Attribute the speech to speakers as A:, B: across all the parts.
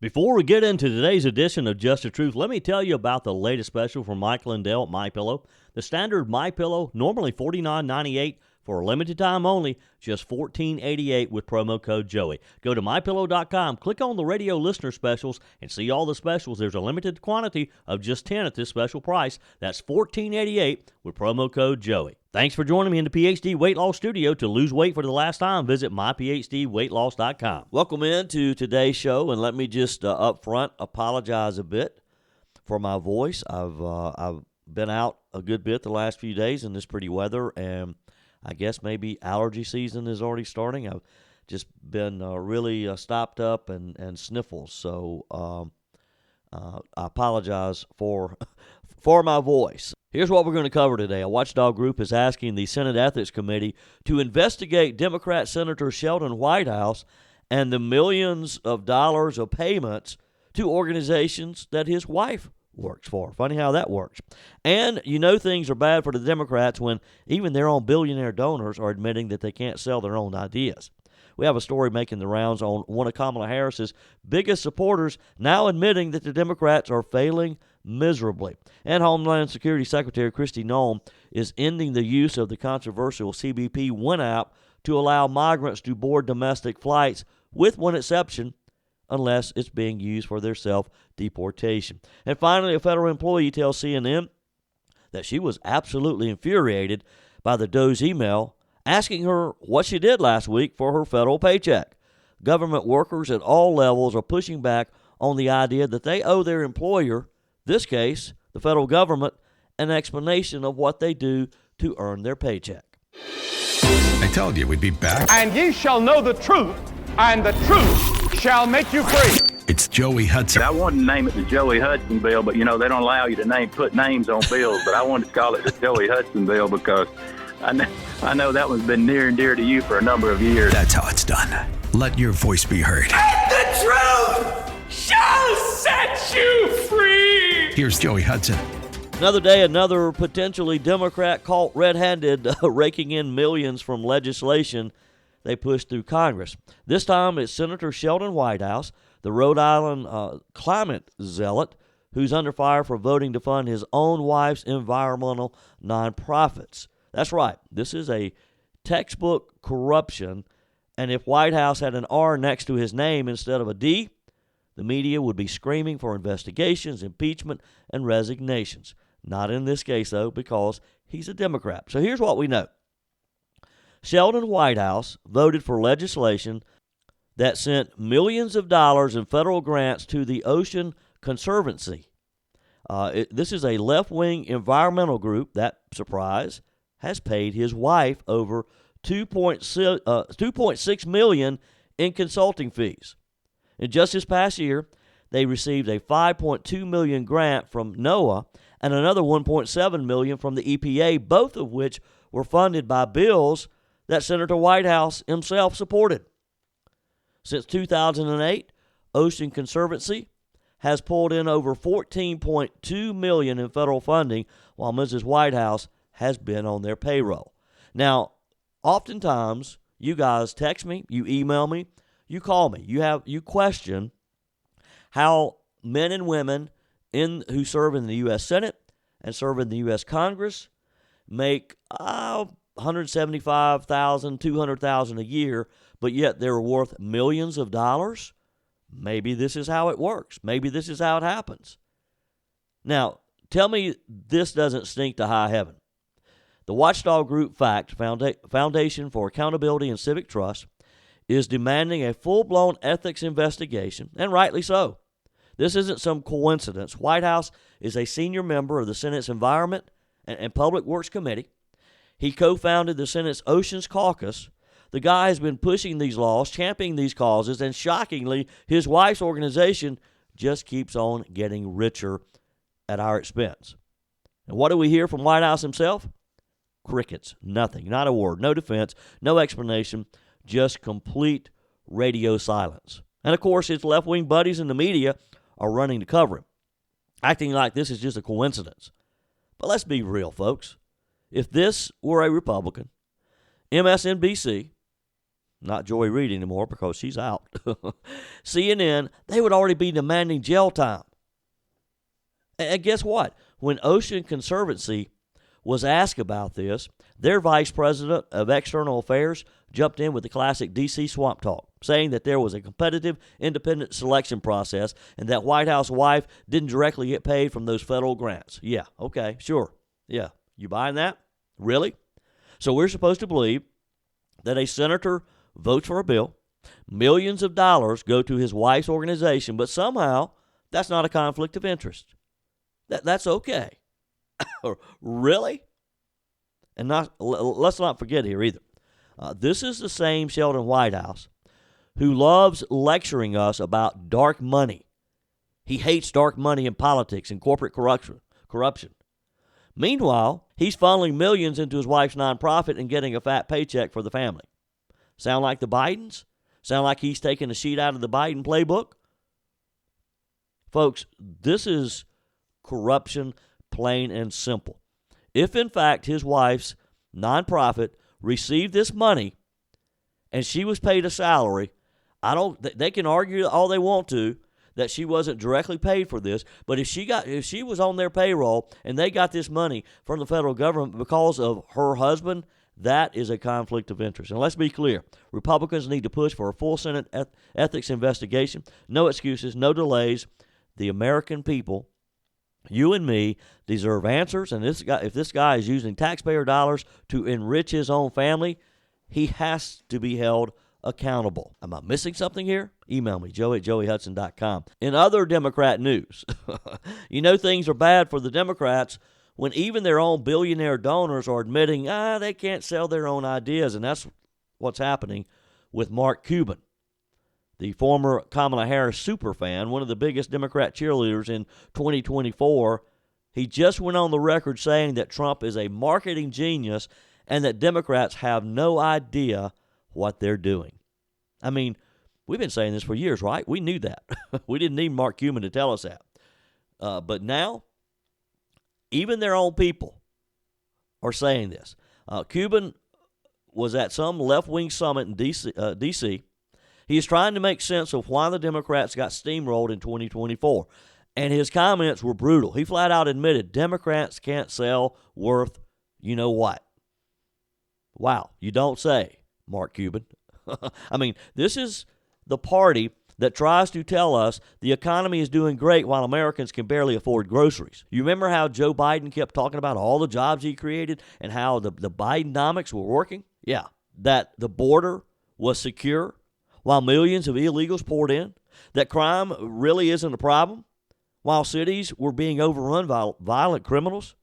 A: Before we get into today's edition of Just the Truth, let me tell you about the latest special from Mike Lindell at MyPillow. The standard MyPillow, normally $49.98 for a limited time only, just $14.88 with promo code Joey. Go to MyPillow.com, click on the radio listener specials, and see all the specials. There's a limited quantity of just 10 at this special price. That's $14.88 with promo code Joey. Thanks for joining me in the PhD Weight Loss Studio. To lose weight for the last time, visit myphdweightloss.com. Welcome into today's show, and let me just up front apologize a bit for my voice. I've been out a good bit the last few days in this pretty weather, and I guess maybe allergy season is already starting. I've just been really stopped up and sniffles, so I apologize for my voice. Here's what we're going to cover today. A watchdog group is asking the Senate Ethics Committee to investigate Democrat Senator Sheldon Whitehouse and the millions of dollars of payments to organizations that his wife works for. Funny how that works. And you know things are bad for the Democrats when even their own billionaire donors are admitting that they can't sell their own ideas. We have a story making the rounds on one of Kamala Harris's biggest supporters now admitting that the Democrats are failing miserably. And Homeland Security Secretary Kristi Noem is ending the use of the controversial CBP Win app to allow migrants to board domestic flights, with one exception, unless it's being used for their self-deportation. And finally, a federal employee tells CNN that she was absolutely infuriated by the Doe's email asking her what she did last week for her federal paycheck. Government workers at all levels are pushing back on the idea that they owe their employer, this case, the federal government, an explanation of what they do to earn their paycheck.
B: I told you we'd be back.
C: And ye shall know the truth, and the truth shall make you free.
B: It's Joey Hudson.
D: I wanted to name it the Joey Hudson bill, but, they don't allow you to put names on bills. But I wanted to call it the Joey Hudson bill because I know that one's been near and dear to you for a number of years.
B: That's how it's done. Let your voice be heard.
E: And the truth shall set you free.
B: Here's Joey Hudson.
A: Another day, another potentially Democrat caught red-handed raking in millions from legislation they pushed through Congress. This time it's Senator Sheldon Whitehouse, the Rhode Island climate zealot, who's under fire for voting to fund his own wife's environmental nonprofits. That's right. This is a textbook corruption, and if Whitehouse had an R next to his name instead of a D, the media would be screaming for investigations, impeachment, and resignations. Not in this case, though, because he's a Democrat. So here's what we know. Sheldon Whitehouse voted for legislation that sent millions of dollars in federal grants to the Ocean Conservancy. This is a left-wing environmental group that, surprise, has paid his wife over $2.6 million in consulting fees. And just this past year, they received a $5.2 million grant from NOAA and another $1.7 million from the EPA, both of which were funded by bills that Senator Whitehouse himself supported. Since 2008, Ocean Conservancy has pulled in over $14.2 million in federal funding, while Mrs. Whitehouse has been on their payroll. Now, oftentimes, you guys text me, you email me, you call me, you question how men and women who serve in the U.S. Senate and serve in the U.S. Congress make $175,000, $200,000 a year, but yet they're worth millions of dollars. Maybe this is how it works. Maybe this is how it happens. Now, tell me this doesn't stink to high heaven. The watchdog group FACT, Foundation for Accountability and Civic Trust, is demanding a full-blown ethics investigation, and rightly so. This isn't some coincidence. Whitehouse is a senior member of the Senate's Environment and Public Works Committee. He co-founded the Senate's Oceans Caucus. The guy has been pushing these laws, championing these causes, and shockingly, his wife's organization just keeps on getting richer at our expense. And what do we hear from Whitehouse himself? Crickets. Nothing. Not a word. No defense. No explanation. Just complete radio silence. And of course, his left-wing buddies in the media are running to cover him, acting like this is just a coincidence. But let's be real, folks. If this were a Republican, MSNBC, Not Joy Reid anymore because she's out. CNN, they would already be demanding jail time. And guess what? When Ocean Conservancy was asked about this, their vice president of external affairs jumped in with the classic D.C. swamp talk, saying that there was a competitive, independent selection process and that White House wife didn't directly get paid from those federal grants. Yeah, okay, sure. Yeah, you buying that? Really? So we're supposed to believe that a senator votes for a bill, millions of dollars go to his wife's organization, but somehow that's not a conflict of interest. That's okay. Really? And let's not forget here either. This is the same Sheldon Whitehouse who loves lecturing us about dark money. He hates dark money in politics and corporate corruption. Meanwhile, he's funneling millions into his wife's nonprofit and getting a fat paycheck for the family. Sound like the Bidens? Sound like he's taking a sheet out of the Biden playbook? Folks, this is corruption, plain and simple. If, in fact, his wife's nonprofit received this money and she was paid a salary, they can argue all they want to that she wasn't directly paid for this, but if she was on their payroll and they got this money from the federal government because of her husband, that is a conflict of interest. And let's be clear, Republicans need to push for a full Senate ethics investigation. No excuses, no delays. The American people, you and me, deserve answers. And if this guy is using taxpayer dollars to enrich his own family, he has to be held accountable. Am I missing something here? Email me, joe@joeyhudson.com. In other Democrat news, you know things are bad for the Democrats when even their own billionaire donors are admitting they can't sell their own ideas. And that's what's happening with Mark Cuban, the former Kamala Harris superfan, one of the biggest Democrat cheerleaders in 2024. He just went on the record saying that Trump is a marketing genius and that Democrats have no idea what they're doing. I mean, we've been saying this for years, right? We knew that. We didn't need Mark Cuban to tell us that. But now, even their own people are saying this. Cuban was at some left-wing summit in D.C. He is trying to make sense of why the Democrats got steamrolled in 2024. And his comments were brutal. He flat out admitted Democrats can't sell worth you know what. Wow, you don't say, Mark Cuban. I mean, this is the party that tries to tell us the economy is doing great while Americans can barely afford groceries. You remember how Joe Biden kept talking about all the jobs he created and how the Bidenomics were working? Yeah, that the border was secure while millions of illegals poured in, that crime really isn't a problem while cities were being overrun by violent criminals,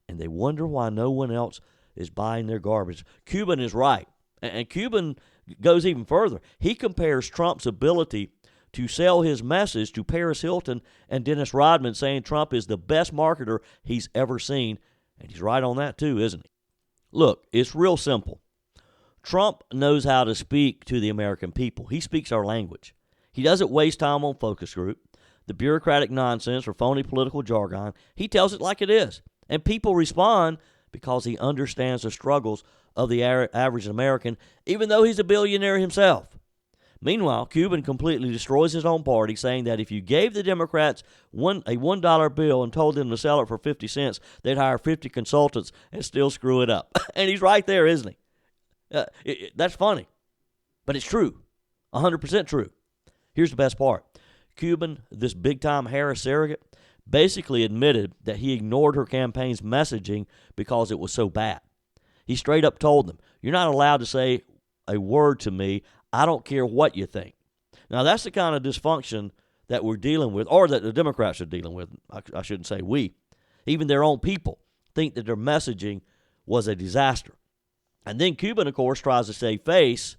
A: and they wonder why no one else is buying their garbage. Cuban is right, and Cuban goes even further. He compares Trump's ability to sell his message to Paris Hilton and Dennis Rodman, saying Trump is the best marketer he's ever seen, and he's right on that too, isn't he? Look, it's real simple. Trump knows how to speak to the American people. He speaks our language. He doesn't waste time on focus group, the bureaucratic nonsense or phony political jargon. He tells it like it is, and people respond because he understands the struggles of the average American, even though he's a billionaire himself. Meanwhile, Cuban completely destroys his own party, saying that if you gave the Democrats a $1 bill and told them to sell it for 50 cents, they'd hire 50 consultants and still screw it up. And he's right there, isn't he? That's funny, but it's true, 100% true. Here's the best part. Cuban, this big-time Harris surrogate, basically admitted that he ignored her campaign's messaging because it was so bad. He straight up told them, "You're not allowed to say a word to me. I don't care what you think." Now, that's the kind of dysfunction that we're dealing with, or that the Democrats are dealing with. I shouldn't say we. Even their own people think that their messaging was a disaster. And then Cuban, of course, tries to save face,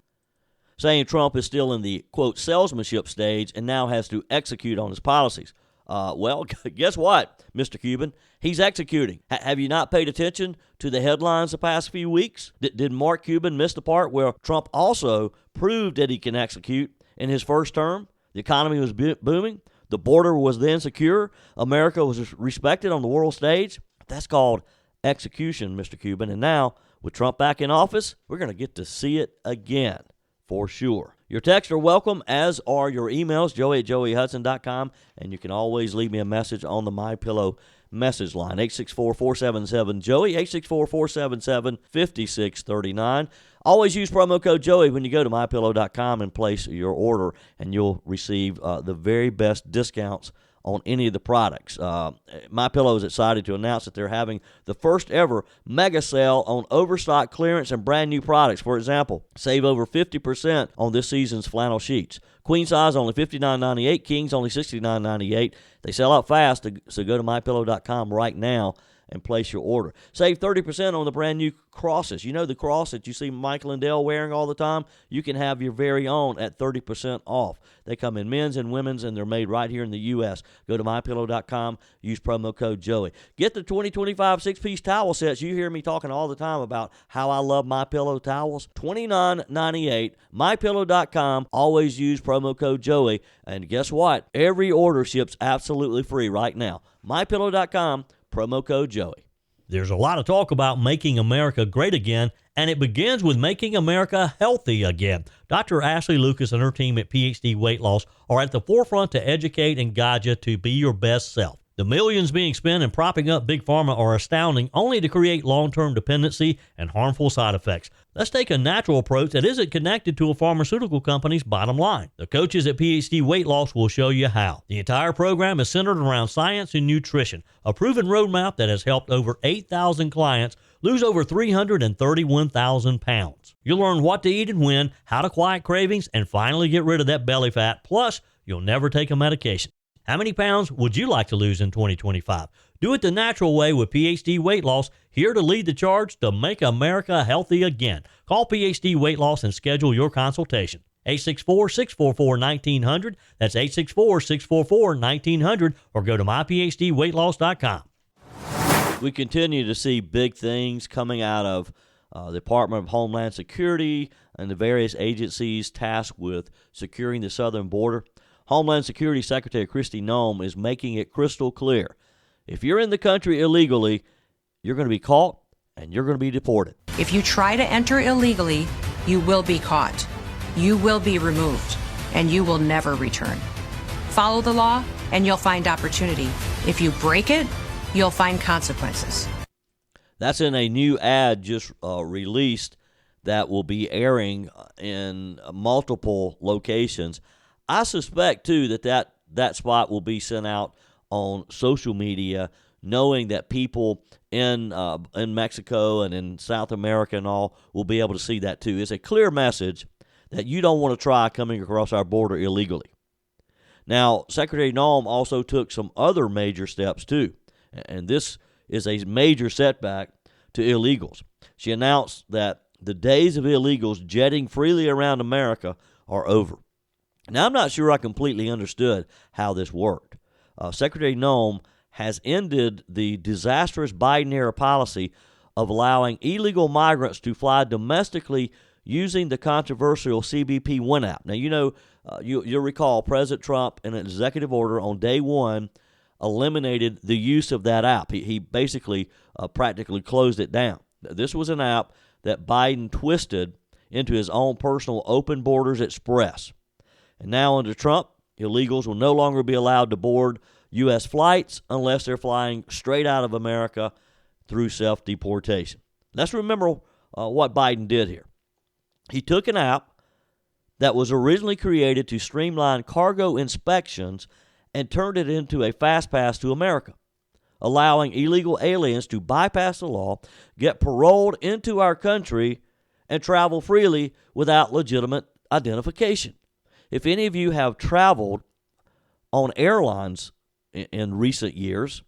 A: saying Trump is still in the, quote, salesmanship stage and now has to execute on his policies. Well, guess what, Mr. Cuban? He's executing. Have you not paid attention to the headlines the past few weeks? Did Mark Cuban miss the part where Trump also proved that he can execute in his first term? The economy was booming. The border was then secure. America was respected on the world stage. That's called execution, Mr. Cuban. And now, with Trump back in office, we're going to get to see it again. for sure. Your texts are welcome, as are your emails, joey@joeyhudson.com, and you can always leave me a message on the MyPillow message line, 864-477-JOEY, 864-477-5639. Always use promo code Joey when you go to MyPillow.com and place your order, and you'll receive the very best discounts on any of the products. MyPillow is excited to announce that they're having the first ever mega sale on overstock clearance and brand new products. For example, save over 50% on this season's flannel sheets. Queen size only $59.98, kings only $69.98. They sell out fast, so go to MyPillow.com right now and place your order. Save 30% on the brand new crosses. You know the cross that you see Michael and Dale wearing all the time? You can have your very own at 30% off. They come in men's and women's, and they're made right here in the U.S. Go to MyPillow.com, use promo code Joey. Get the 2025 six-piece towel sets. You hear me talking all the time about how I love MyPillow towels. $29.98, MyPillow.com. Always use promo code Joey. And guess what? Every order ships absolutely free right now. MyPillow.com. Promo code Joey.
F: There's a lot of talk about making America great again, and it begins with making America healthy again. Dr. Ashley Lucas and her team at PhD Weight Loss are at the forefront to educate and guide you to be your best self. The millions being spent in propping up Big Pharma are astounding, only to create long-term dependency and harmful side effects. Let's take a natural approach that isn't connected to a pharmaceutical company's bottom line. The coaches at PhD Weight Loss will show you how. The entire program is centered around science and nutrition, a proven roadmap that has helped over 8,000 clients lose over 331,000 pounds. You'll learn what to eat and when, how to quiet cravings, and finally get rid of that belly fat. Plus, you'll never take a medication. How many pounds would you like to lose in 2025? Do it the natural way with PhD Weight Loss, here to lead the charge to make America healthy again. Call PhD Weight Loss and schedule your consultation. 864-644-1900. That's 864-644-1900, or go to myphdweightloss.com.
A: We continue to see big things coming out of the Department of Homeland Security and the various agencies tasked with securing the southern border. Homeland Security Secretary Kristi Noem is making it crystal clear. If you're in the country illegally, you're going to be caught and you're going to be deported.
G: If you try to enter illegally, you will be caught. You will be removed, and you will never return. Follow the law, and you'll find opportunity. If you break it, you'll find consequences.
A: That's in a new ad just released that will be airing in multiple locations. I suspect, too, that spot will be sent out on social media, knowing that people in Mexico and in South America and all will be able to see that, too. It's a clear message that you don't want to try coming across our border illegally. Now, Secretary Noem also took some other major steps, too, and this is a major setback to illegals. She announced that the days of illegals jetting freely around America are over. Now, I'm not sure I completely understood how this worked. Secretary Noem has ended the disastrous Biden-era policy of allowing illegal migrants to fly domestically using the controversial CBP One app. Now, you know, you'll recall President Trump, in an executive order on day one, eliminated the use of that app. He basically practically closed it down. This was an app that Biden twisted into his own personal Open Borders Express. And now under Trump, illegals will no longer be allowed to board U.S. flights unless they're flying straight out of America through self-deportation. Let's remember what Biden did here. He took an app that was originally created to streamline cargo inspections and turned it into a fast pass to America, allowing illegal aliens to bypass the law, get paroled into our country, and travel freely without legitimate identification. If any of you have traveled on airlines in recent years,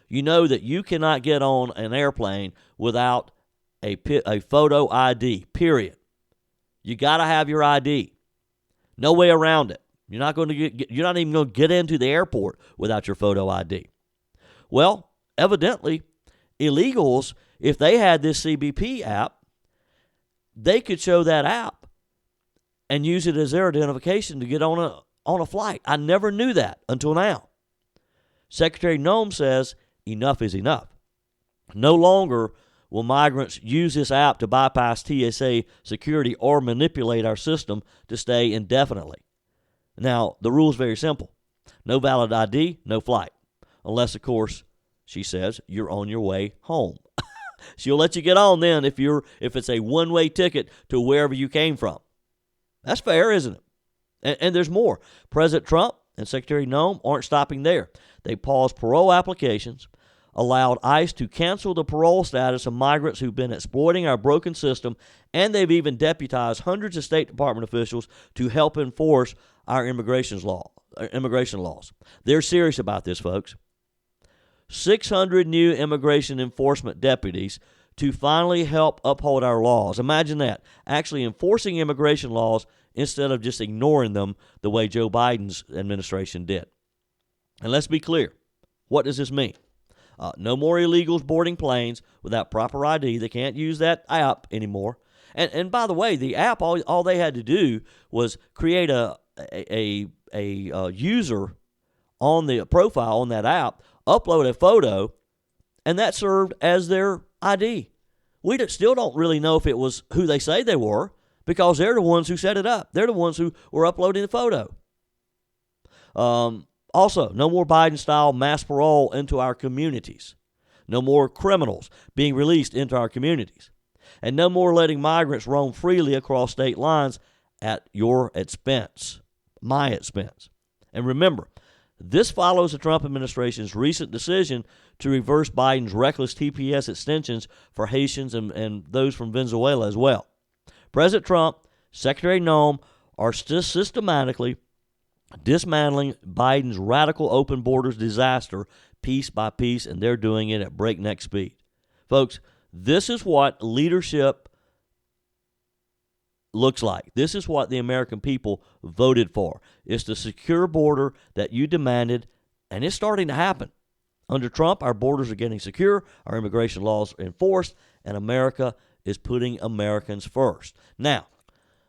A: you know that you cannot get on an airplane without a photo ID, period. You got to have your ID. No way around it. You're not even going to get into the airport without your photo ID. Well, evidently, illegals, if they had this CBP app, they could show that app and use it as their identification to get on a flight. I never knew that until now. Secretary Noem says enough is enough. No longer will migrants use this app to bypass TSA security or manipulate our system to stay indefinitely? Now, the rule is very simple. No valid ID, no flight. Unless, of course, she says, you're on your way home. She'll let you get on then if it's a one-way ticket to wherever you came from. That's fair, isn't it? And there's more. President Trump and Secretary Noem aren't stopping there. They paused parole applications, allowed ICE to cancel the parole status of migrants who've been exploiting our broken system, and they've even deputized hundreds of State Department officials to help enforce our immigration laws. They're serious about this, folks. 600 new immigration enforcement deputies to finally help uphold our laws. Imagine that, actually enforcing immigration laws instead of just ignoring them the way Joe Biden's administration did. And let's be clear, what does this mean? No more illegals boarding planes without proper ID. They can't use that app anymore. And by the way, the app, all they had to do was create a user on the profile on that app, upload a photo, and that served as their ID. We still don't really know if it was who they say they were because they're the ones who set it up. They're the ones who were uploading the photo. Also, no more Biden-style mass parole into our communities. No more criminals being released into our communities. And no more letting migrants roam freely across state lines at your expense, my expense. And remember, this follows the Trump administration's recent decision to reverse Biden's reckless TPS extensions for Haitians and those from Venezuela as well. President Trump, Secretary Noem are still systematically dismantling Biden's radical open borders disaster piece by piece, and they're doing it at breakneck speed. Folks, this is what leadership looks like. This is what the American people voted for. It's the secure border that you demanded, and it's starting to happen. Under Trump, our borders are getting secure, our immigration laws are enforced, and America is putting Americans first. Now,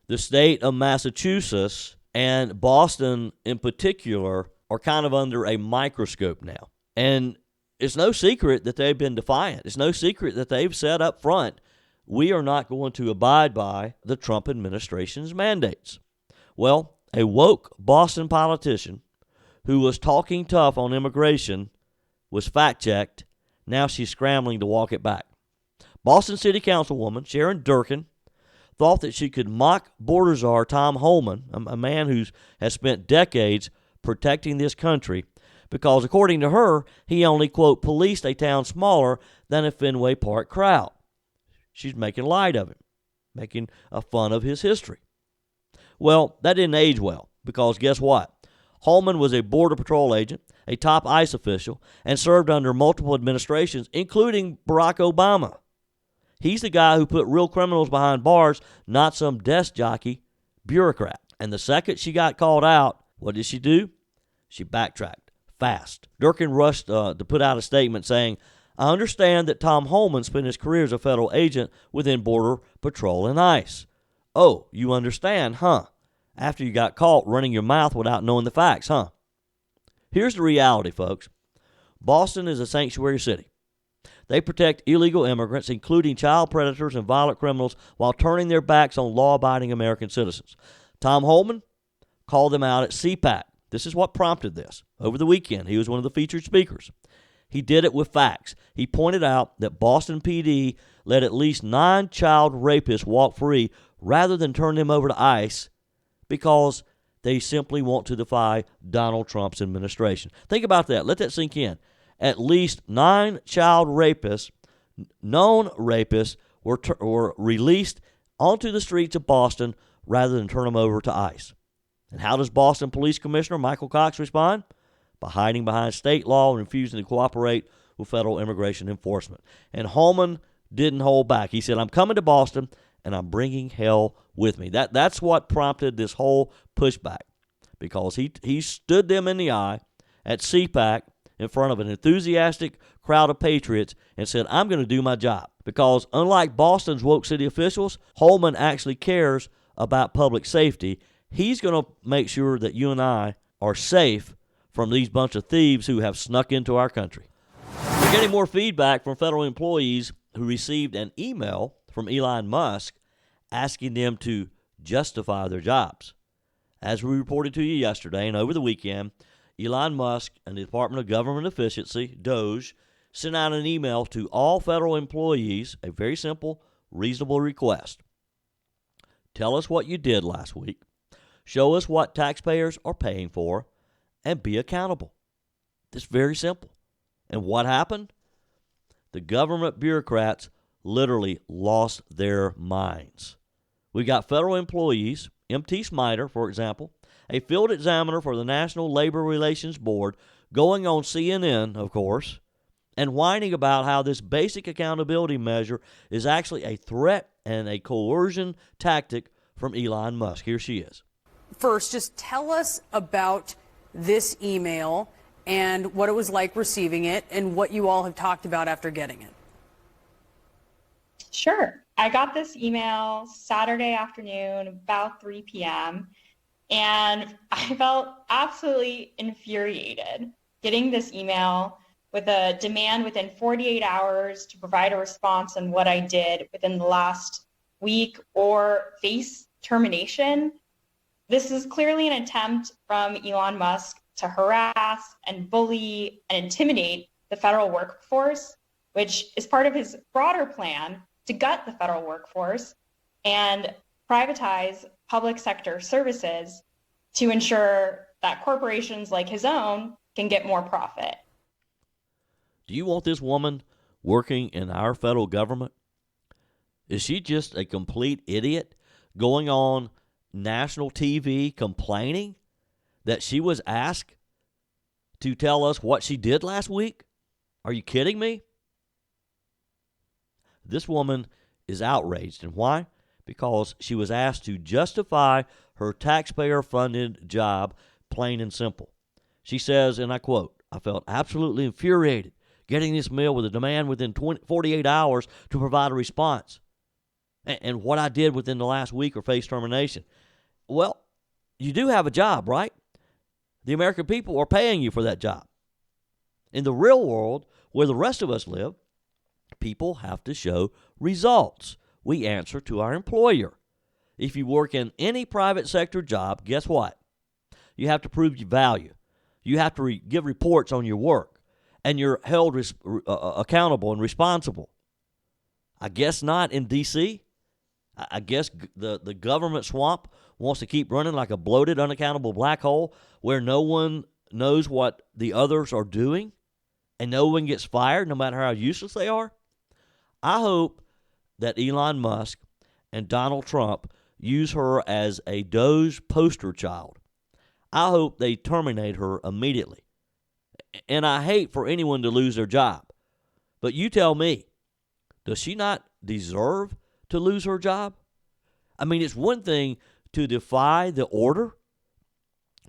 A: the state of Massachusetts and Boston in particular are kind of under a microscope now. And it's no secret that they've been defiant. It's no secret that they've said up front, we are not going to abide by the Trump administration's mandates. Well, a woke Boston politician who was talking tough on immigration was fact-checked. Now she's scrambling to walk it back. Boston City Councilwoman Sharon Durkin thought that she could mock border czar Tom Homan, a man who has spent decades protecting this country, because according to her, he only, quote, policed a town smaller than a Fenway Park crowd. She's making light of him, making a fun of his history. Well, that didn't age well, because guess what? Holman was a Border Patrol agent, a top ICE official, and served under multiple administrations, including Barack Obama. He's the guy who put real criminals behind bars, not some desk jockey bureaucrat. And the second she got called out, what did she do? She backtracked fast. Durkin rushed to put out a statement saying, I understand that Tom Holman spent his career as a federal agent within Border Patrol and ICE. Oh, you understand, huh? After you got caught running your mouth without knowing the facts, huh? Here's the reality, folks. Boston is a sanctuary city. They protect illegal immigrants, including child predators and violent criminals, while turning their backs on law-abiding American citizens. Tom Holman called them out at CPAC. This is what prompted this. Over the weekend, he was one of the featured speakers. He did it with facts. He pointed out that Boston PD let at least 9 child rapists walk free rather than turn them over to ICE because they simply want to defy Donald Trump's administration. Think about that. Let that sink in. At least 9 child rapists, known rapists, were released onto the streets of Boston rather than turn them over to ICE. And how does Boston Police Commissioner Michael Cox respond? By hiding behind state law and refusing to cooperate with federal immigration enforcement. And Holman didn't hold back. He said, I'm coming to Boston, and I'm bringing hell with me. That's what prompted this whole pushback, because he stood them in the eye at CPAC in front of an enthusiastic crowd of patriots and said, I'm going to do my job. Because unlike Boston's woke city officials, Holman actually cares about public safety. He's going to make sure that you and I are safe from these bunch of thieves who have snuck into our country. We're getting more feedback from federal employees who received an email from Elon Musk asking them to justify their jobs. As we reported to you yesterday and over the weekend, Elon Musk and the Department of Government Efficiency, DOGE, sent out an email to all federal employees, a very simple, reasonable request. Tell us what you did last week, show us what taxpayers are paying for, and be accountable. It's very simple. And what happened? The government bureaucrats literally lost their minds. We got federal employees, M.T. Smider, for example, a field examiner for the National Labor Relations Board, going on CNN, of course, and whining about how this basic accountability measure is actually a threat and a coercion tactic from Elon Musk. Here she is.
H: First, just tell us about this email and what it was like receiving it and what you all have talked about after getting it.
I: Sure. I got this email Saturday afternoon, about 3 p.m., and I felt absolutely infuriated getting this email with a demand within 48 hours to provide a response on what I did within the last week or face termination. This is clearly an attempt from Elon Musk to harass and bully and intimidate the federal workforce, which is part of his broader plan to gut the federal workforce and privatize public sector services to ensure that corporations like his own can get more profit.
A: Do you want this woman working in our federal government? Is she just a complete idiot going on national TV complaining that she was asked to tell us what she did last week? Are you kidding me? This woman is outraged. And why? Because she was asked to justify her taxpayer-funded job, plain and simple. She says, and I quote, "I felt absolutely infuriated getting this mail with a demand within 48 hours to provide a response. And what I did within the last week or face termination." Well, you do have a job, right? The American people are paying you for that job. In the real world, where the rest of us live, people have to show results. We answer to our employer. If you work in any private sector job, guess what? You have to prove your value. You have to give reports on your work, and you're held accountable and responsible. I guess not in D.C. I guess the government swamp wants to keep running like a bloated, unaccountable black hole where no one knows what the others are doing and no one gets fired no matter how useless they are. I hope that Elon Musk and Donald Trump use her as a Doge poster child. I hope they terminate her immediately. And I hate for anyone to lose their job. But you tell me, does she not deserve to lose her job? I mean, it's one thing to defy the order,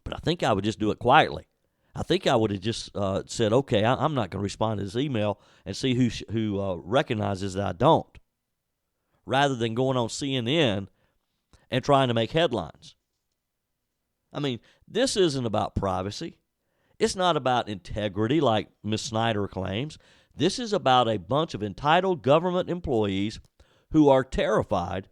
A: but I think I would just do it quietly. I think I would have just said, okay, I'm not going to respond to this email and see who recognizes that I don't, rather than going on CNN and trying to make headlines. I mean, this isn't about privacy. It's not about integrity like Ms. Snyder claims. This is about a bunch of entitled government employees who are terrified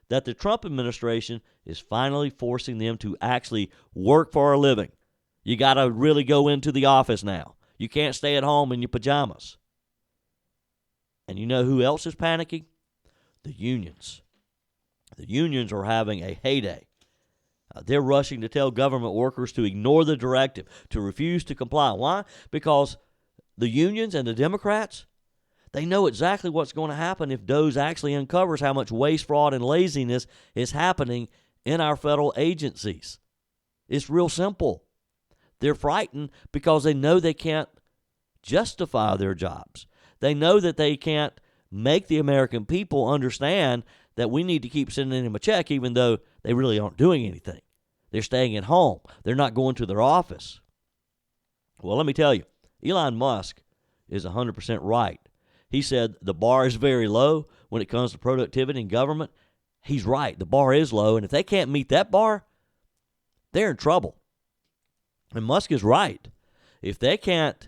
A: that the Trump administration is finally forcing them to actually work for a living. You got to really go into the office now. You can't stay at home in your pajamas. And you know who else is panicking? The unions. The unions are having a heyday. They're rushing to tell government workers to ignore the directive, to refuse to comply. Why? Because the unions and the Democrats, they know exactly what's going to happen if DOGE actually uncovers how much waste, fraud, and laziness is happening in our federal agencies. It's real simple. They're frightened because they know they can't justify their jobs. They know that they can't make the American people understand that we need to keep sending them a check even though they really aren't doing anything. They're staying at home. They're not going to their office. Well, let me tell you, Elon Musk is 100% right. He said the bar is very low when it comes to productivity in government. He's right. The bar is low, and if they can't meet that bar, they're in trouble. And Musk is right. If they can't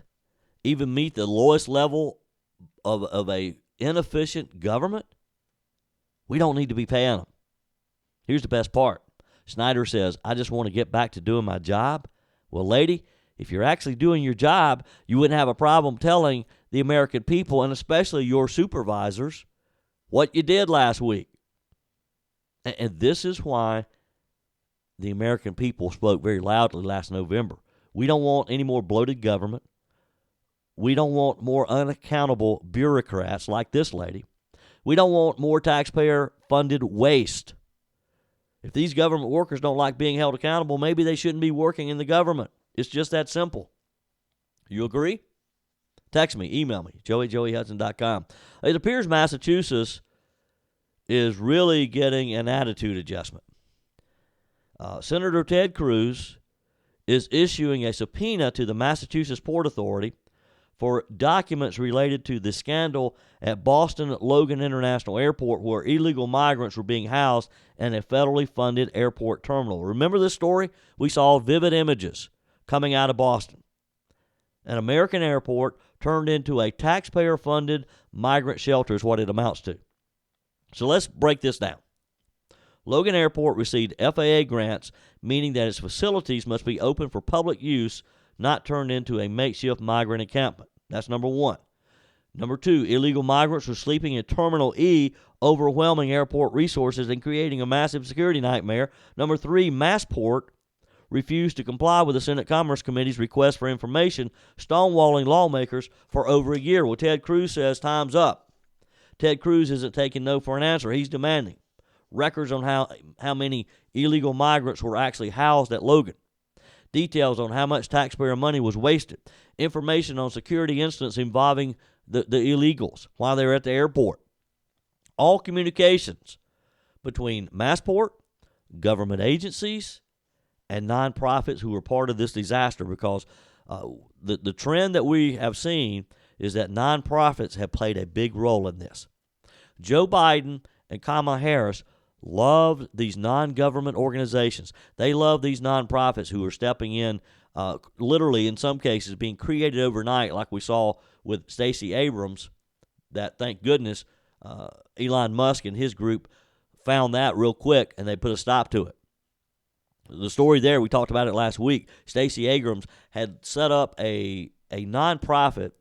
A: even meet the lowest level of a inefficient government, we don't need to be paying them. Here's the best part. Snyder says, I just want to get back to doing my job. Well, lady, if you're actually doing your job, you wouldn't have a problem telling the American people, and especially your supervisors, what you did last week. And this is why the American people spoke very loudly last November. We don't want any more bloated government. We don't want more unaccountable bureaucrats like this lady. We don't want more taxpayer-funded waste. If these government workers don't like being held accountable, maybe they shouldn't be working in the government. It's just that simple. You agree? Text me, email me, joey@joeyhudson.com. It appears Massachusetts is really getting an attitude adjustment. Senator Ted Cruz is issuing a subpoena to the Massachusetts Port Authority for documents related to the scandal at Boston Logan International Airport, where illegal migrants were being housed in a federally funded airport terminal. Remember this story? We saw vivid images coming out of Boston. An American airport turned into a taxpayer-funded migrant shelter is what it amounts to. So let's break this down. Logan Airport received FAA grants, meaning that its facilities must be open for public use, not turned into a makeshift migrant encampment. That's number one. Number two, illegal migrants were sleeping in Terminal E, overwhelming airport resources and creating a massive security nightmare. Number three, Massport refused to comply with the Senate Commerce Committee's request for information, stonewalling lawmakers for over a year. Well, Ted Cruz says time's up. Ted Cruz isn't taking no for an answer. He's demanding records on how many illegal migrants were actually housed at Logan, details on how much taxpayer money was wasted, information on security incidents involving the illegals while they were at the airport. All communications between Massport, government agencies, and nonprofits who were part of this disaster, because the trend that we have seen is that nonprofits have played a big role in this. Joe Biden and Kamala Harris love these non-government organizations. They love these nonprofits who are stepping in, literally in some cases being created overnight, like we saw with Stacey Abrams, that thank goodness Elon Musk and his group found that real quick and they put a stop to it. The story there, we talked about it last week. Stacey Abrams had set up a nonprofit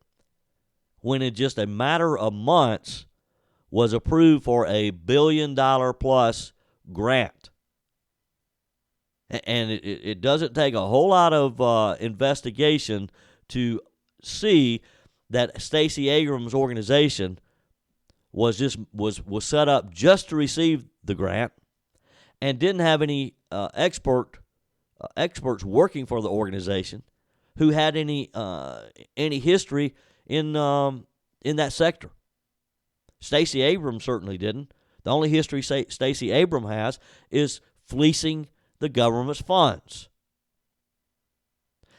A: when in just a matter of months was approved for a $1 billion plus grant. And it doesn't take a whole lot of investigation to see that Stacey Abrams' organization was set up just to receive the grant and didn't have any experts working for the organization who had any history in that sector. Stacey Abrams certainly didn't. The only history Stacey Abrams has is fleecing the government's funds.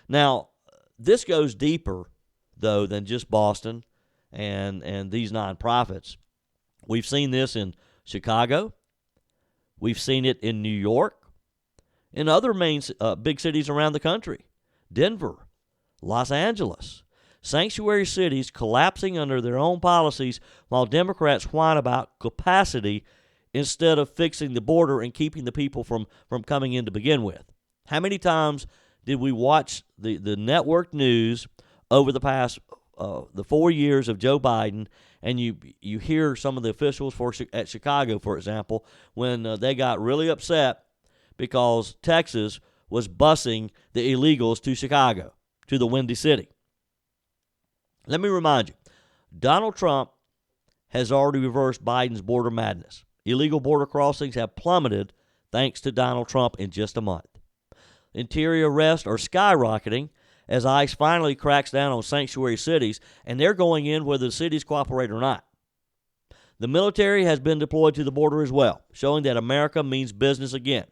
A: Now, this goes deeper, though, than just Boston and these nonprofits. We've seen this in Chicago. We've seen it in New York, in other big cities around the country, Denver, Los Angeles. Sanctuary cities collapsing under their own policies while Democrats whine about capacity instead of fixing the border and keeping the people from coming in to begin with. How many times did we watch the network news over the past the 4 years of Joe Biden, and you hear some of the officials at Chicago, for example, when they got really upset because Texas was busing the illegals to Chicago, to the Windy City. Let me remind you, Donald Trump has already reversed Biden's border madness. Illegal border crossings have plummeted thanks to Donald Trump in just a month. Interior arrests are skyrocketing as ICE finally cracks down on sanctuary cities, and they're going in whether the cities cooperate or not. The military has been deployed to the border as well, showing that America means business again.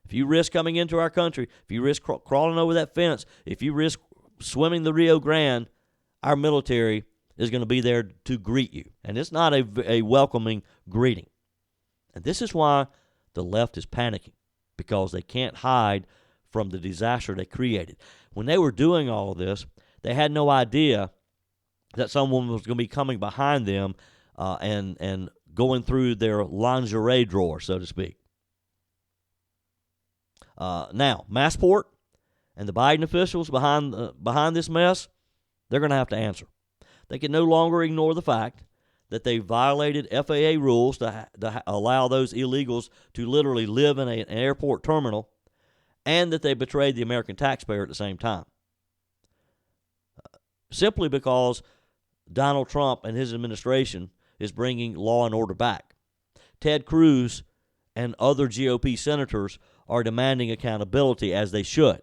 A: If you risk coming into our country, if you risk crawling over that fence, if you risk swimming the Rio Grande, our military is going to be there to greet you. And it's not a welcoming greeting. And this is why the left is panicking, because they can't hide from the disaster they created. When they were doing all of this, they had no idea that someone was going to be coming behind them and going through their lingerie drawer, so to speak. Now, Massport and the Biden officials behind this mess, they're going to have to answer. They can no longer ignore the fact that they violated FAA rules to allow those illegals to literally live in an airport terminal, and that they betrayed the American taxpayer at the same time. Simply because Donald Trump and his administration is bringing law and order back. Ted Cruz and other GOP senators are demanding accountability, as they should.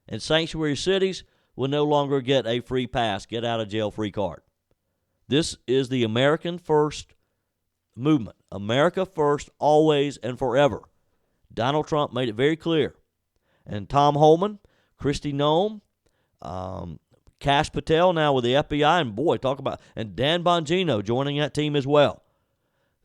A: And sanctuary cities will no longer get a free pass, get out of jail free card. This is the American First movement. America first, always and forever. Donald Trump made it very clear. And Tom Homan, Kristi Noem, Kash Patel now with the FBI, and boy, talk about, and Dan Bongino joining that team as well.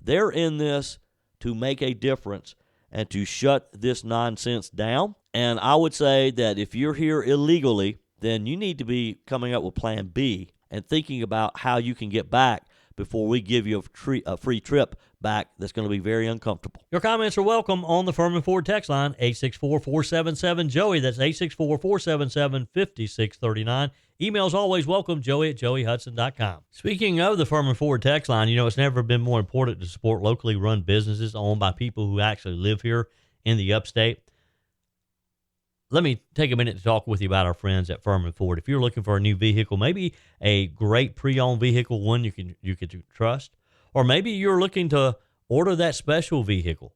A: They're in this to make a difference and to shut this nonsense down. And I would say that if you're here illegally, then you need to be coming up with Plan B and thinking about how you can get back before we give you a free trip back that's going to be very uncomfortable.
F: Your comments are welcome on the Firmin Ford text line, 864-477-JOEY. That's 864-477-5639. Emails always welcome, joey@joeyhudson.com. Speaking of the Firmin Ford text line, it's never been more important to support locally run businesses owned by people who actually live here in the upstate. Let me take a minute to talk with you about our friends at Firmin Ford. If you're looking for a new vehicle, maybe a great pre-owned vehicle, one you can trust, or maybe you're looking to order that special vehicle.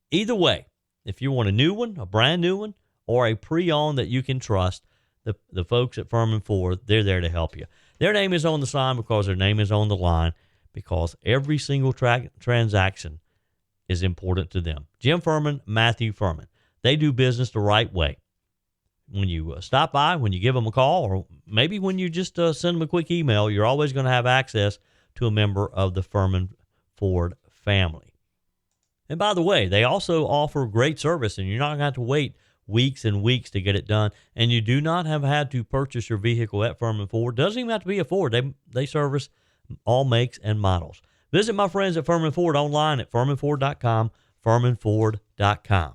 F: Either way, if you want a new one, a brand new one, or a pre-owned that you can trust, the folks at Firmin Ford, they're there to help you. Their name is on the sign because their name is on the line, because every single transaction is important to them. Jim Firmin, Matthew Firmin. They do business the right way. When you stop by, when you give them a call, or maybe when you just send them a quick email, you're always going to have access to a member of the Firmin Ford family. And by the way, they also offer great service, and you're not going to have to wait weeks and weeks to get it done. And you do not have had to purchase your vehicle at Firmin Ford. Doesn't even have to be a Ford. They service all makes and models. Visit my friends at Firmin Ford online at firminford.com, firminford.com.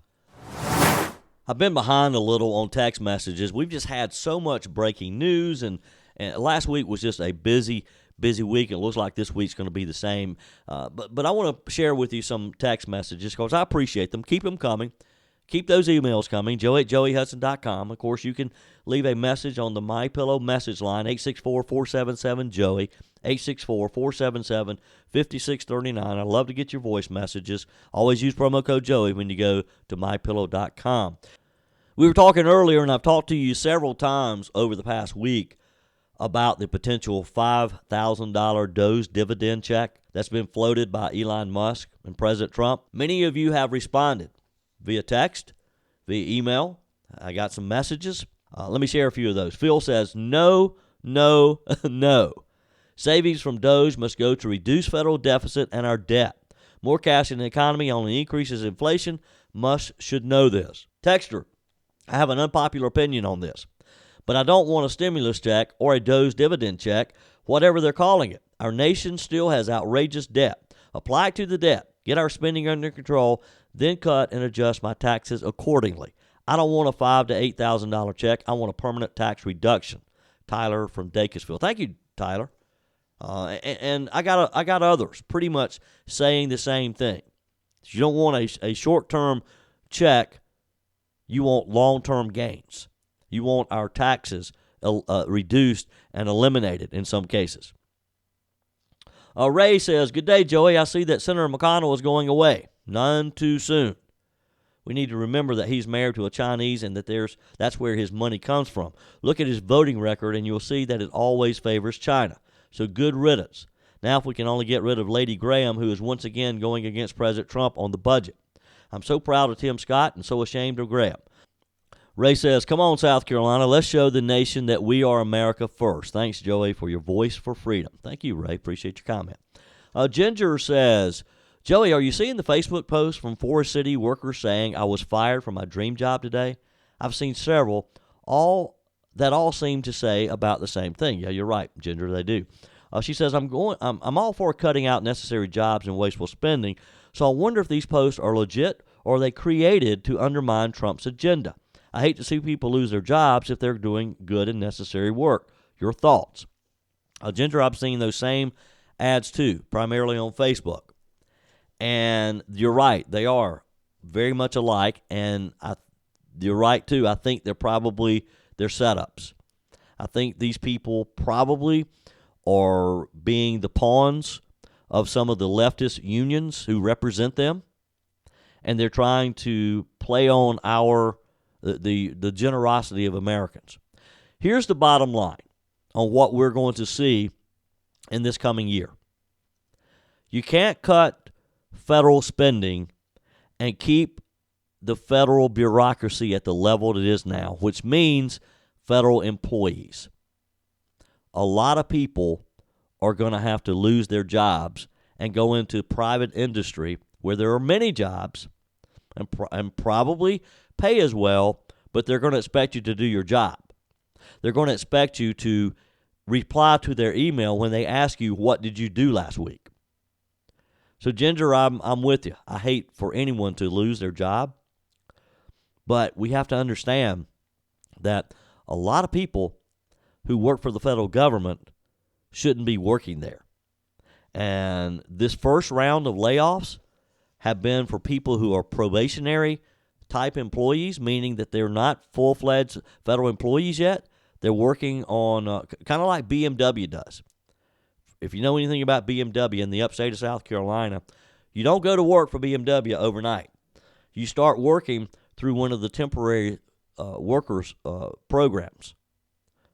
A: I've been behind a little on text messages. We've just had so much breaking news, and last week was just a busy week. It looks like this week's going to be the same. But I want to share with you some text messages because I appreciate them. Keep them coming. Keep those emails coming, joey@joeyhudson.com. Of course, you can leave a message on the MyPillow message line, 864-477-JOEY, 864-477-5639. I love to get your voice messages. Always use promo code Joey when you go to mypillow.com. We were talking earlier, and I've talked to you several times over the past week about the potential $5,000 Doge dividend check that's been floated by Elon Musk and President Trump. Many of you have responded via text, via email. I got some messages. Let me share a few of those. Phil says, no. Savings from Doge must go to reduce federal deficit and our debt. More cash in the economy only increases inflation. Musk should know this. Texter, I have an unpopular opinion on this, but I don't want a stimulus check or a Doge dividend check, whatever they're calling it. Our nation still has outrageous debt. Apply to the debt. Get our spending under control, then cut and adjust my taxes accordingly. I don't want a $5,000 to $8,000 check. I want a permanent tax reduction. Tyler from Dacusville. Thank you, Tyler. And I got others pretty much saying the same thing. You don't want a short-term check. You want long-term gains. You want our taxes reduced and eliminated in some cases. Ray says, good day, Joey. I see that Senator McConnell is going away. None too soon. We need to remember that he's married to a Chinese and that that's where his money comes from. Look at his voting record and you'll see that it always favors China. So good riddance. Now if we can only get rid of Lady Graham, who is once again going against President Trump on the budget. I'm so proud of Tim Scott and so ashamed of Graham. Ray says, come on, South Carolina. Let's show the nation that we are America first. Thanks, Joey, for your voice for freedom. Thank you, Ray. Appreciate your comment. Ginger says, Joey, are you seeing the Facebook post from Forest City workers saying I was fired from my dream job today? I've seen several. All that all seem to say about the same thing. Yeah, you're right, Ginger, they do. She says, I'm all for cutting out necessary jobs and wasteful spending, so I wonder if these posts are legit or are they created to undermine Trump's agenda. I hate to see people lose their jobs if they're doing good and necessary work. Your thoughts? Ginger, I've seen those same ads too, primarily on Facebook. And you're right, they are very much alike, and you're right too. I think they're setups. I think these people probably are being the pawns of some of the leftist unions who represent them, and they're trying to play on the generosity of Americans. Here's the bottom line on what we're going to see in this coming year. You can't cut federal spending and keep the federal bureaucracy at the level it is now, which means federal employees. A lot of people are going to have to lose their jobs and go into private industry where there are many jobs and probably pay as well, but they're going to expect you to do your job. They're going to expect you to reply to their email when they ask you, what did you do last week? So, Ginger, I'm with you. I hate for anyone to lose their job, but we have to understand that a lot of people who work for the federal government shouldn't be working there. And this first round of layoffs have been for people who are probationary type employees, meaning that they're not full-fledged federal employees yet. They're working on kind of like BMW does. If you know anything about BMW in the upstate of South Carolina, you don't go to work for BMW overnight. You start working through one of the temporary workers programs,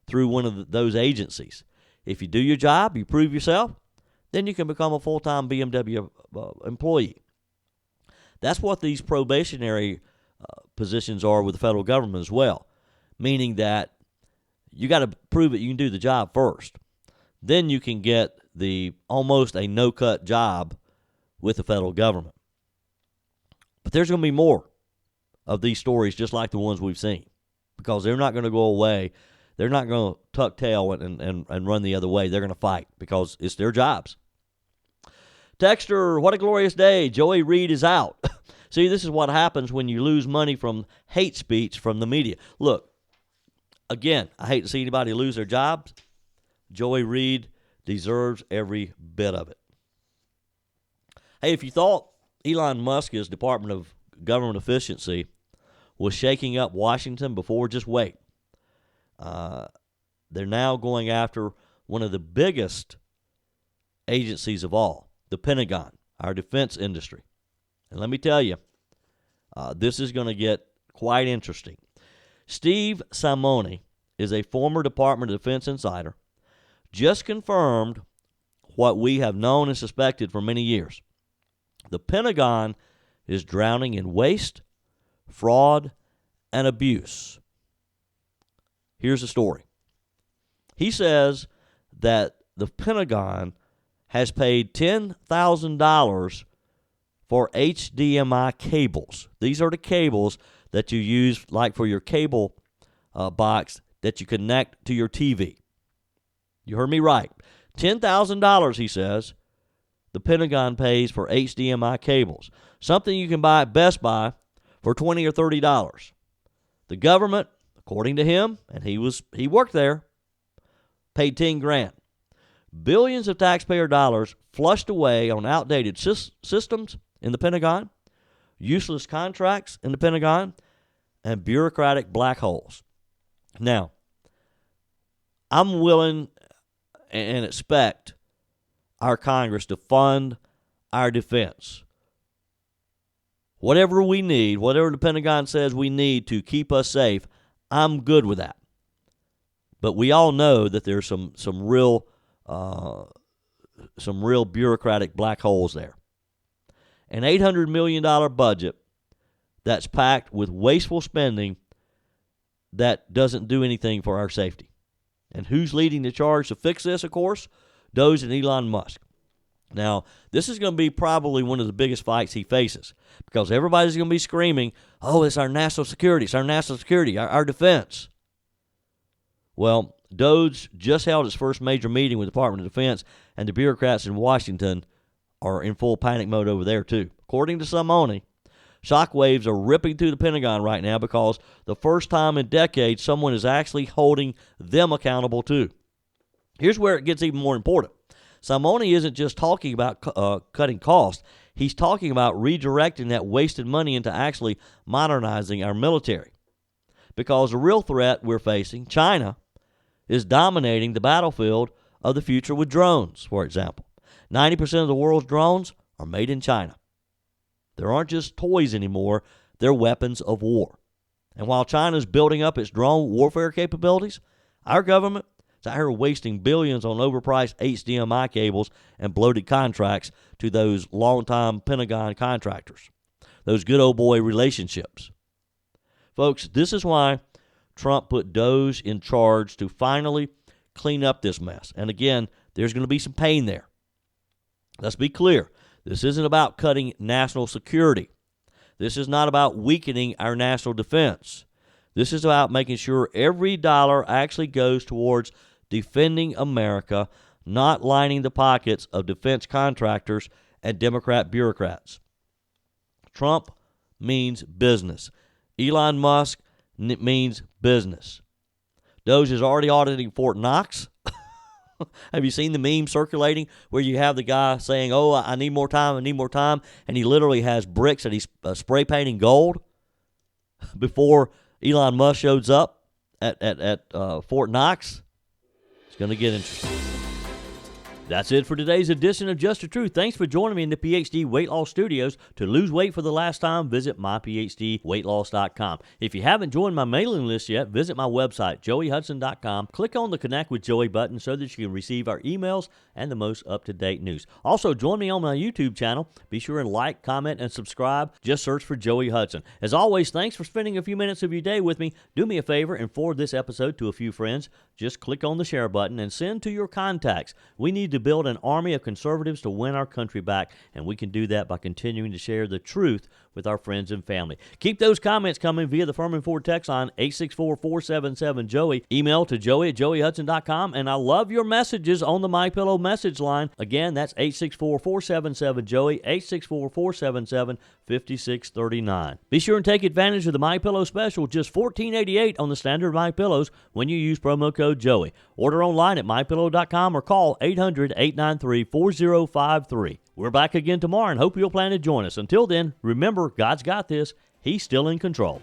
A: through one of those agencies. If you do your job, you prove yourself, then you can become a full-time BMW employee. That's what these probationary positions are with the federal government as well, meaning that you got to prove that you can do the job first. Then you can get almost a no-cut job with the federal government. But there's going to be more of these stories just like the ones we've seen, because they're not going to go away. They're not going to tuck tail and run the other way. They're going to fight because it's their jobs. Texter, what a glorious day. Joey Reid is out. See, this is what happens when you lose money from hate speech from the media. Look, again, I hate to see anybody lose their jobs. Joey Reid deserves every bit of it. Hey, if you thought Elon Musk's Department of Government Efficiency was shaking up Washington before, just wait. They're now going after one of the biggest agencies of all, the Pentagon, our defense industry. And let me tell you, this is going to get quite interesting. Steve Simone is a former Department of Defense insider, just confirmed what we have known and suspected for many years. The Pentagon is drowning in waste, fraud, and abuse. Here's the story. He says that the Pentagon has paid $10,000 for HDMI cables. These are the cables that you use like for your cable box that you connect to your TV. You heard me right. $10,000, he says, the Pentagon pays for HDMI cables. Something you can buy at Best Buy for $20 or $30. The government, according to him, and he worked there, paid $10,000. Billions of taxpayer dollars flushed away on outdated systems in the Pentagon, useless contracts in the Pentagon, and bureaucratic black holes. Now, I'm willing and expect our Congress to fund our defense. Whatever we need, whatever the Pentagon says we need to keep us safe, I'm good with that. But we all know that there's some real bureaucratic black holes there. An $800 million budget that's packed with wasteful spending that doesn't do anything for our safety. And who's leading the charge to fix this, of course? Doge and Elon Musk. Now, this is going to be probably one of the biggest fights he faces, because everybody's going to be screaming, oh, it's our national security, our defense. Well, DOGE just held its first major meeting with the Department of Defense, and the bureaucrats in Washington are in full panic mode over there, too. According to Simone, shockwaves are ripping through the Pentagon right now because the first time in decades someone is actually holding them accountable, too. Here's where it gets even more important. Simone isn't just talking about cutting costs. He's talking about redirecting that wasted money into actually modernizing our military. Because the real threat we're facing, China, is dominating the battlefield of the future with drones, for example. 90% of the world's drones are made in China. There aren't just toys anymore, they're weapons of war. And while China's building up its drone warfare capabilities, our government is out here wasting billions on overpriced HDMI cables and bloated contracts to those longtime Pentagon contractors. Those good old boy relationships. Folks, this is why Trump put DOGE in charge to finally clean up this mess. And again, there's going to be some pain there. Let's be clear. This isn't about cutting national security. This is not about weakening our national defense. This is about making sure every dollar actually goes towards defending America, not lining the pockets of defense contractors and Democrat bureaucrats. Trump means business. Elon Musk means business. DOGE is already auditing Fort Knox. Have you seen the meme circulating where you have the guy saying, "Oh, I need more time, and he literally has bricks that he's spray painting gold before Elon Musk shows up at Fort Knox? It's going to get interesting. That's it for today's edition of Just the Truth. Thanks for joining me in the PhD Weight Loss Studios. To lose weight for the last time, visit myphdweightloss.com. If you haven't joined my mailing list yet, visit my website, joeyhudson.com. Click on the Connect with Joey button so that you can receive our emails and the most up-to-date news. Also, join me on my YouTube channel. Be sure and like, comment, and subscribe. Just search for Joey Hudson. As always, thanks for spending a few minutes of your day with me. Do me a favor and forward this episode to a few friends. Just click on the share button and send to your contacts. We need to build an army of conservatives to win our country back, and we can do that by continuing to share the truth with our friends and family. Keep those comments coming via the Firmin Ford text line 864-477-JOEY. Email to joey@joeyhudson.com, and I love your messages on the MyPillow message line. Again, that's 864-477-JOEY, 864-477-5639. Be sure and take advantage of the MyPillow special, just $14.88 on the standard MyPillows when you use promo code Joey. Order online at mypillow.com or call 800-893-4053. We're back again tomorrow and hope you'll plan to join us. Until then, remember, God's got this. He's still in control.